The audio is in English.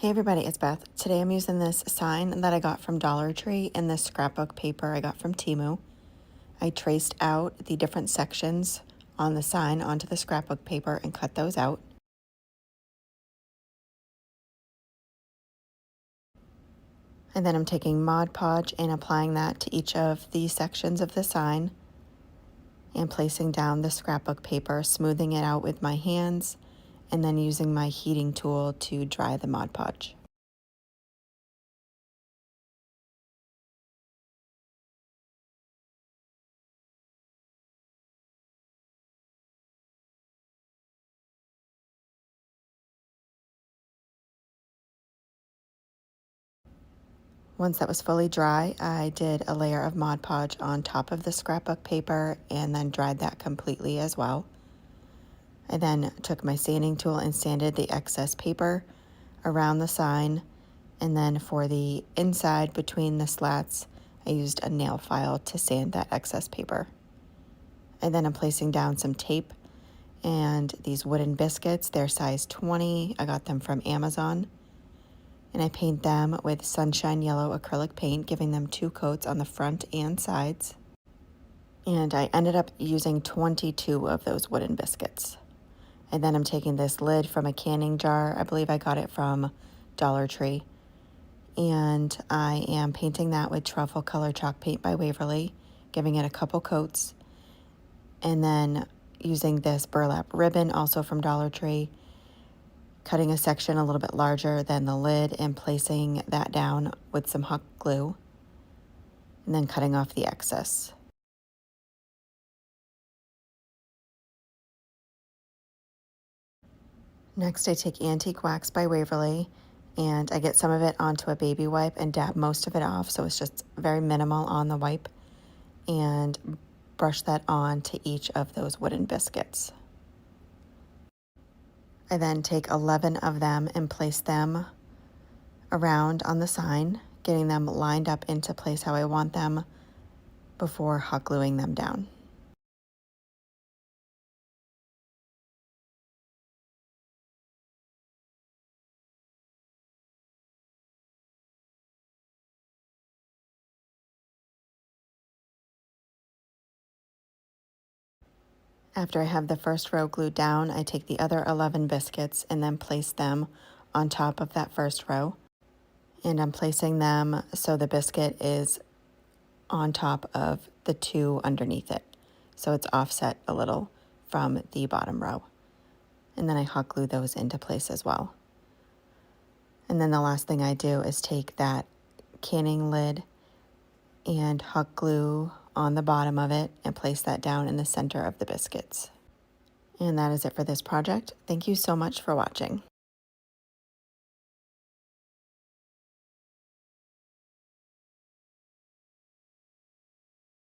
Hey everybody, it's Beth. Today I'm using this sign that I got from Dollar Tree and this scrapbook paper I got from Temu. I traced out the different sections on the sign onto the scrapbook paper and cut those out. And then I'm taking Mod Podge and applying that to each of the sections of the sign and placing down the scrapbook paper, smoothing it out with my hands, and then using my heating tool to dry the Mod Podge. Once that was fully dry, I did a layer of Mod Podge on top of the scrapbook paper and then dried that completely as well. I then took my sanding tool and sanded the excess paper around the sign, and then for the inside between the slats, I used a nail file to sand that excess paper. And then I'm placing down some tape and these wooden biscuits. They're size 20. I got them from Amazon. And I paint them with Sunshine Yellow acrylic paint, giving them 2 coats on the front and sides. And I ended up using 22 of those wooden biscuits. And then I'm taking this lid from a canning jar. I believe I got it from Dollar Tree. And I am painting that with Truffle Color Chalk Paint by Waverly, giving it a couple coats. And then using this burlap ribbon, also from Dollar Tree, cutting a section a little bit larger than the lid and placing that down with some hot glue, and then cutting off the excess. Next, I take Antique Wax by Waverly, and I get some of it onto a baby wipe and dab most of it off, so it's just very minimal on the wipe, and brush that on to each of those wooden biscuits. I then take 11 of them and place them around on the sign, getting them lined up into place how I want them before hot gluing them down. After I have the first row glued down, I take the other 11 biscuits and then place them on top of that first row. And I'm placing them so the biscuit is on top of the 2 underneath it. So it's offset a little from the bottom row. And then I hot glue those into place as well. And then the last thing I do is take that canning lid and hot glue on the bottom of it and place that down in the center of the biscuits. And that is it for this project. Thank you so much for watching.